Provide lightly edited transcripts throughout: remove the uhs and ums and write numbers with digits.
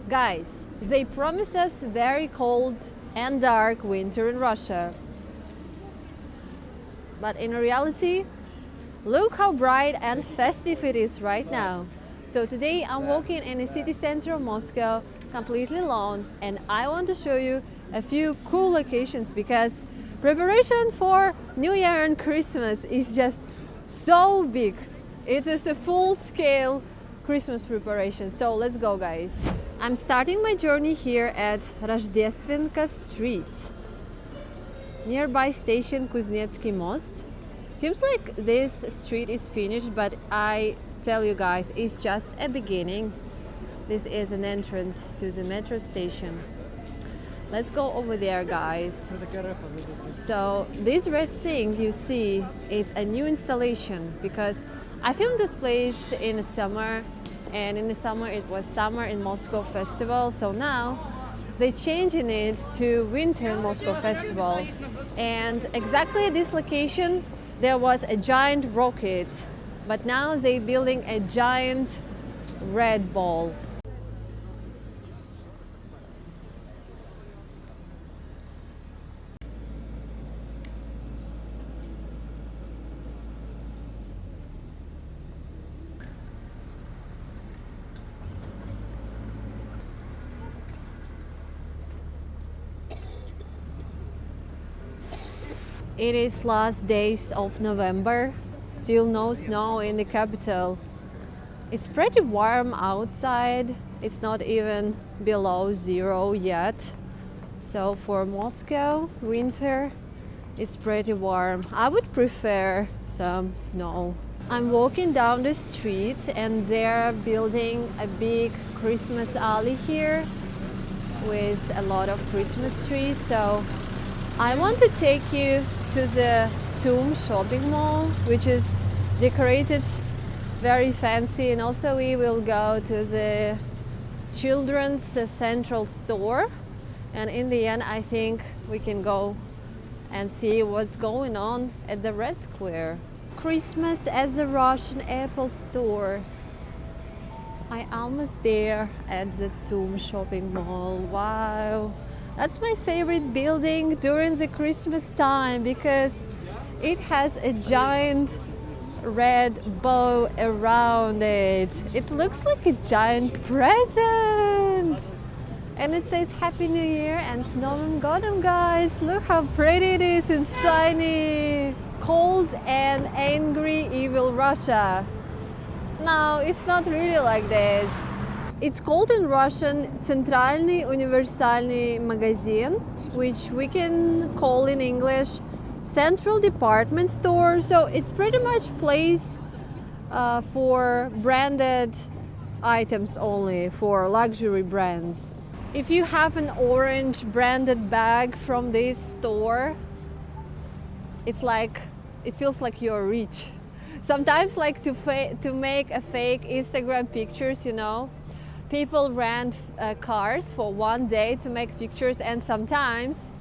Guys, they promised us very cold and dark winter in Russia. But in reality, look how bright and festive it is right now. So today I'm walking in the city center of Moscow, completely alone, and I want to show you a few cool locations because preparation for New Year and Christmas is just so big. It is a full-scale Christmas preparation. So let's go, guys. I'm starting my journey here at Nikol'skaya Street, nearby station Kuznetskiy Most. Seems like this street is finished, but I tell you guys, it's just a beginning. This is an entrance to the metro station. Let's go over there, guys. So this red thing you see, it's a new installation because I filmed this place in the summer, and in the summer it was Summer in Moscow Festival. So now they changing it to Winter in Moscow Festival. And exactly at this location there was a giant rocket, but now they're building a giant red ball. It is last days of November, still no snow in the capital. It's pretty warm outside, it's not even below zero yet. So for Moscow, winter is pretty warm. I would prefer some snow. I'm walking down the street and they're building a big Christmas alley here with a lot of Christmas trees. So I want to take you to the TSUM shopping mall, which is decorated very fancy, and also we will go to the children's central store, and in the end I think we can go and see what's going on at the Red Square. Christmas at the Russian Apple store. I almost there at the TSUM shopping mall. Wow. That's my favorite building during the Christmas time because it has a giant red bow around it. It looks like a giant present. And it says Happy New Year and S Novym Godom, guys. Look how pretty it is and shiny. Cold and angry evil Russia. No, it's not really like this. It's called in Russian Центральный универсальный магазин, which we can call in English Central Department Store. So it's pretty much place for branded items only, for luxury brands. If you have an orange branded bag from this store, it's like, it feels like you're rich. Sometimes like to make a fake Instagram pictures, you know, people rent cars for one day to make pictures, and sometimes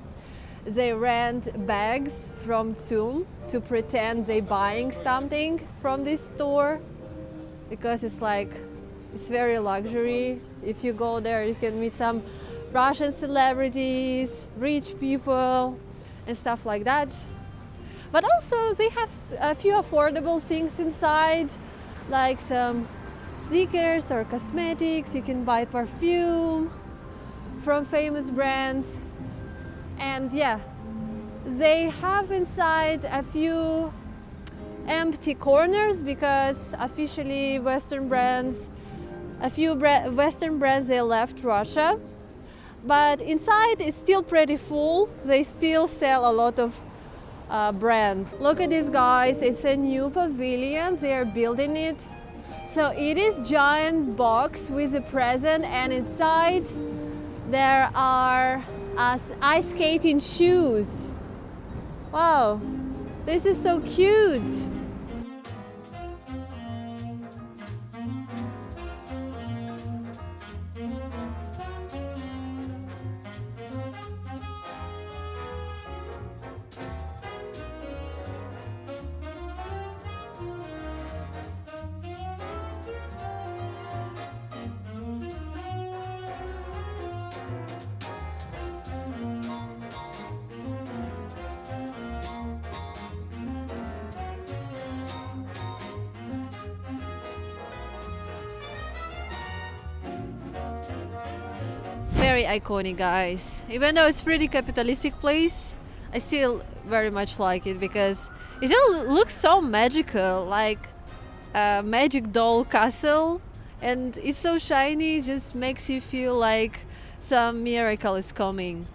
they rent bags from TSUM to pretend they're buying something from this store because it's like, it's very luxury. If you go there, you can meet some Russian celebrities, rich people, and stuff like that. But also they have a few affordable things inside, like some sneakers or cosmetics. You can buy perfume from famous brands. And yeah, they have inside a few empty corners because officially Western brands, a few Western brands, they left Russia. But inside it's still pretty full. They still sell a lot of brands. Look at this, guys. It's a new pavilion. They are building it. So it is giant box with a present, and inside there are ice skating shoes. Wow, this is so cute. very iconic, guys. Even though it's pretty capitalistic place, I still very much like it because it just looks so magical, like a magic doll castle, and it's so shiny, it just makes you feel like some miracle is coming.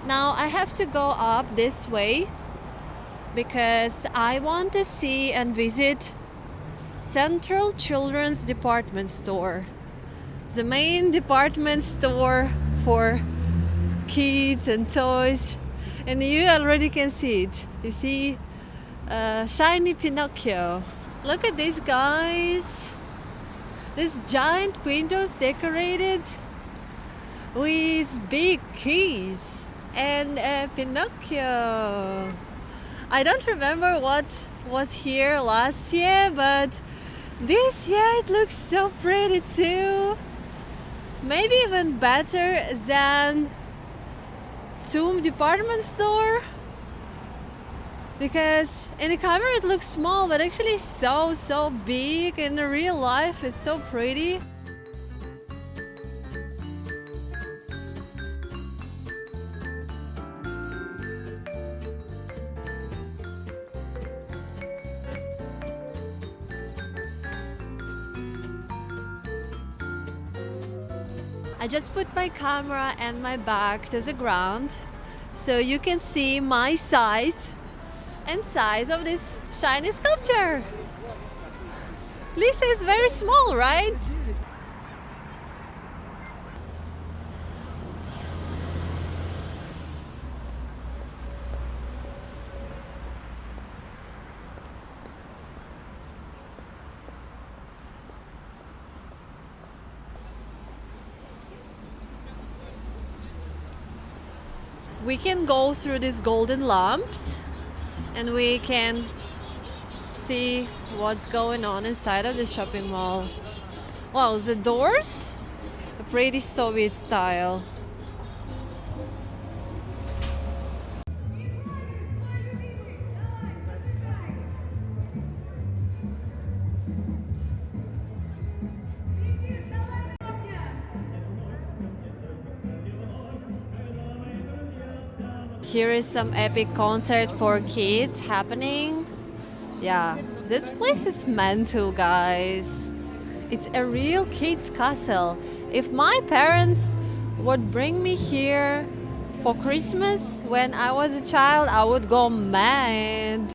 Now I have to go up this way because I want to see and visit Central Children's Department Store. The main department store for kids and toys. And you already can see it. You see shiny Pinocchio. Look at these guys. These giant windows decorated with big keys. And Pinocchio. I don't remember what was here last year, but this year it looks so pretty too. Maybe even better than TSUM department store. Because in the camera it looks small, but actually so big. In the real life it's so pretty. I just put my camera and my back to the ground so you can see my size and size of this shiny sculpture. Lisa is very small, right? We can go through these golden lamps and we can see what's going on inside of the shopping mall. Wow, the doors are pretty Soviet style. Here is some epic concert for kids happening. Yeah, this place is mental, guys. It's a real kids castle. If my parents would bring me here for Christmas when I was a child, I would go mad.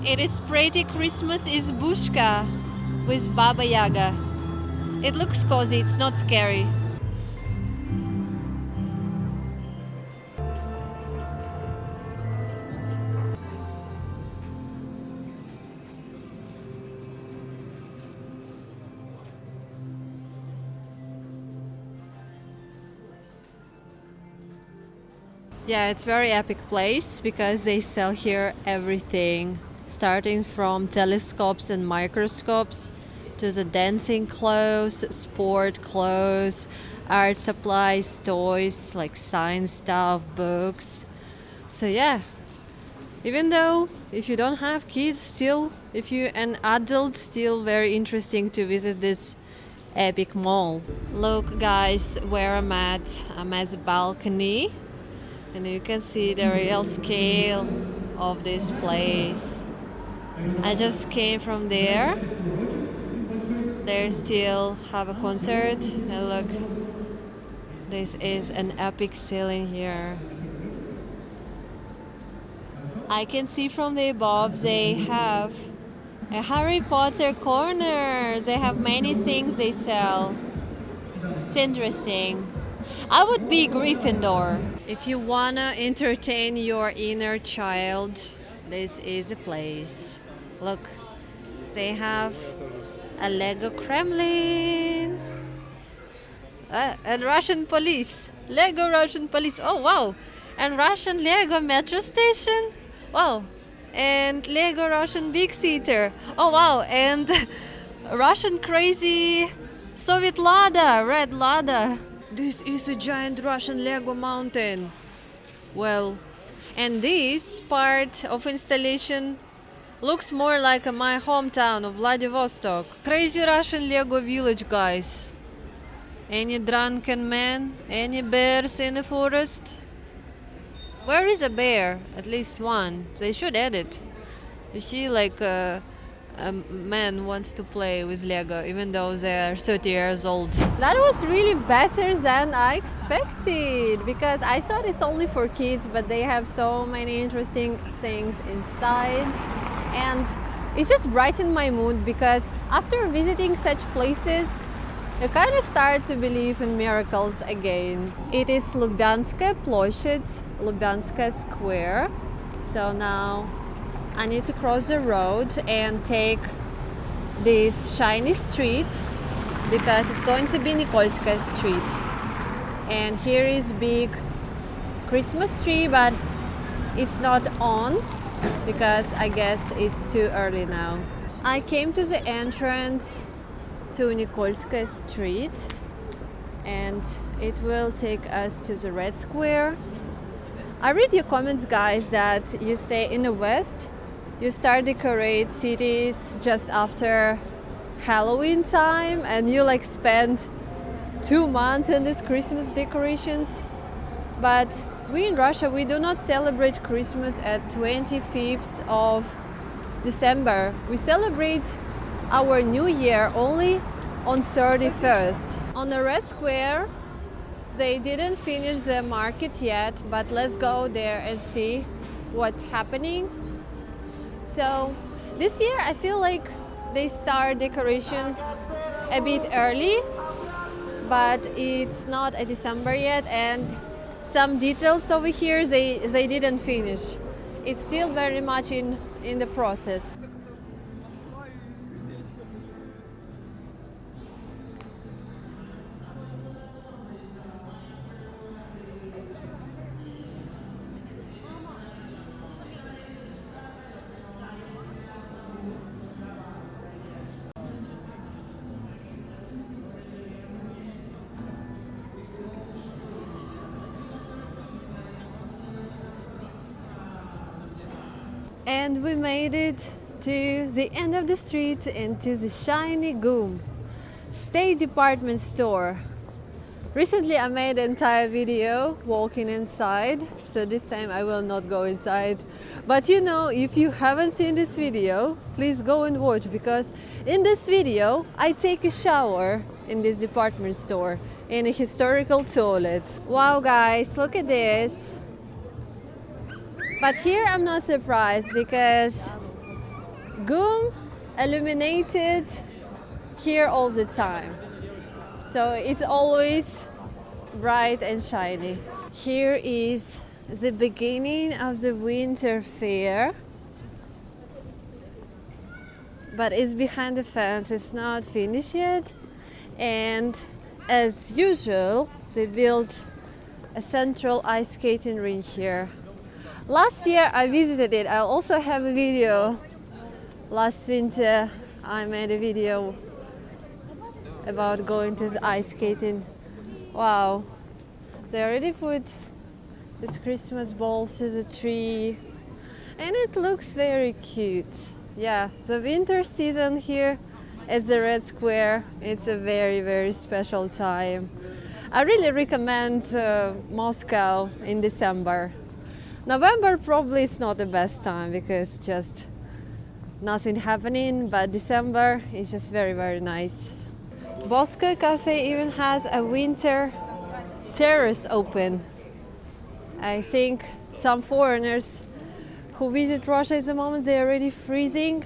It is pretty Christmas izbushka with Baba Yaga. It looks cozy, it's not scary. Yeah, it's very epic place because they sell here everything, starting from telescopes and microscopes to the dancing clothes, sport clothes, art supplies, toys like science stuff, books. So yeah, even though if you don't have kids, still if you're an adult, still very interesting to visit this epic mall. Look guys, where I'm at the balcony. And you can see the real scale of this place. I just came from there. They still have a concert. And look, this is an epic ceiling here. I can see from the above they have a Harry Potter corner. They have many things they sell. It's interesting. I would be Gryffindor. If you wanna entertain your inner child, this is a place. Look, they have a Lego Kremlin. And Russian police. Lego Russian police. Oh wow. And Russian Lego metro station. Wow. And Lego Russian big seater. Oh wow. And Russian crazy Soviet Lada, red Lada. This is a giant Russian Lego mountain. Well, and this part of installation looks more like my hometown of Vladivostok. Crazy Russian Lego village, guys. Any drunken man? Any bears in the forest? Where is a bear? At least one. They should add it. You see, like a man wants to play with Lego, even though they are 30 years old. That was really better than I expected, because I thought it's only for kids, but they have so many interesting things inside. And it just brightened my mood, because after visiting such places, you kind of start to believe in miracles again. It is Lubyanskaya Ploshchad, Lubyanskaya Square. So now I need to cross the road and take this shiny street, because it's going to be Nikol'skaya Street. And here is big Christmas tree, but it's not on because I guess it's too early now. I came to the entrance to Nikol'skaya Street, and it will take us to the Red Square. I read your comments, guys, that you say in the West you start decorate cities just after Halloween time, and you like spend 2 months in these Christmas decorations. But we in Russia, we do not celebrate Christmas at 25th of December. We celebrate our New Year only on 31st. On the Red Square, they didn't finish the market yet, but let's go there and see what's happening. So this year I feel like they start decorations a bit early, but it's not a December yet, and some details over here they didn't finish. It's still very much in the process. And we made it to the end of the street and to the shiny GUM State Department Store. Recently I made an entire video walking inside, so this time I will not go inside. But you know, if you haven't seen this video, please go and watch, because in this video I take a shower in this department store in a historical toilet. Wow guys, look at this. But here I'm not surprised, because GUM illuminated here all the time. So it's always bright and shiny. Here is the beginning of the winter fair. But it's behind the fence, it's not finished yet. And as usual, they built a central ice skating rink here. Last year I visited it. I also have a video. Last winter I made a video about going to the ice skating. Wow, they already put these Christmas balls to the tree, and it looks very cute. Yeah, the winter season here at the Red Square, it's a very, very special time. I really recommend Moscow in December. November probably is not the best time because just nothing happening, but December is just very, very nice. Boska Cafe even has a winter terrace open. I think some foreigners who visit Russia at the moment, they're already freezing.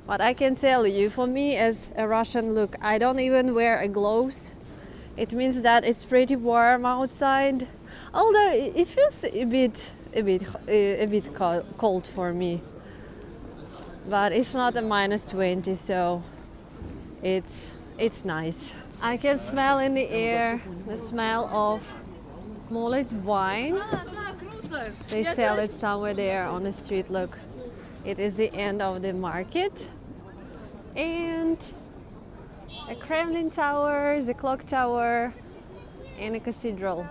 But I can tell you, for me as a Russian, look, I don't even wear a gloves It means that it's pretty warm outside, although it feels a bit cold for me. But it's not a -20, so it's nice. I can smell in the air the smell of mulled wine. They sell it somewhere there on the street. Look, it is the end of the market. And a Kremlin tower, the clock tower, and a cathedral.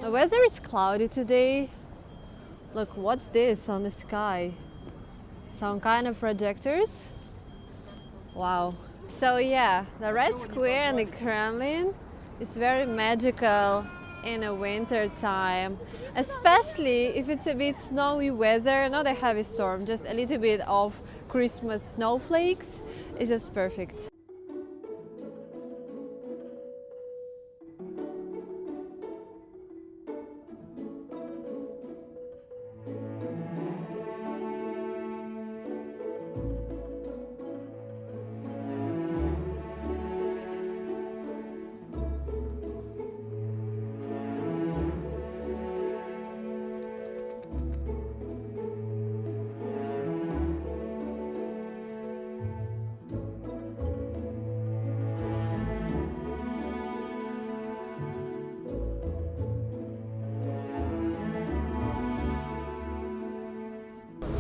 The weather is cloudy today. Look, what's this on the sky? Some kind of projectors? Wow. So yeah, the Red Square and the Kremlin is very magical in a winter time, especially if it's a bit snowy weather, not a heavy storm, just a little bit of Christmas snowflakes. It's just perfect.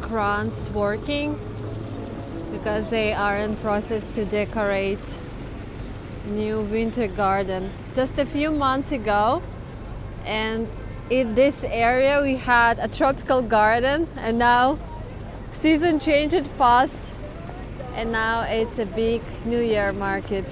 Crans working because they are in process to decorate new winter garden. Just a few months ago, and in this area we had a tropical garden, and now season changed fast, and now it's a big New Year market.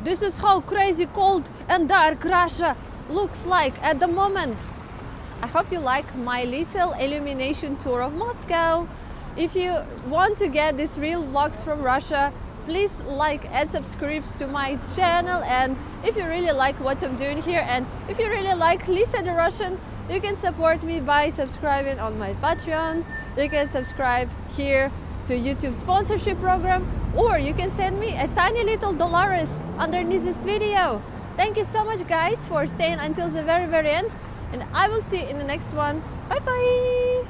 This is how crazy cold and dark Russia looks like at the moment. I hope you like my little illumination tour of Moscow. If you want to get these real vlogs from Russia, please like and subscribe to my channel. And if you really like what I'm doing here, and if you really like Lisa the Russian, you can support me by subscribing on my Patreon. You can subscribe here to YouTube sponsorship program, or you can send me a tiny little dollars underneath this video. Thank you so much guys for staying until the very end, and I will see you in the next one. Bye bye.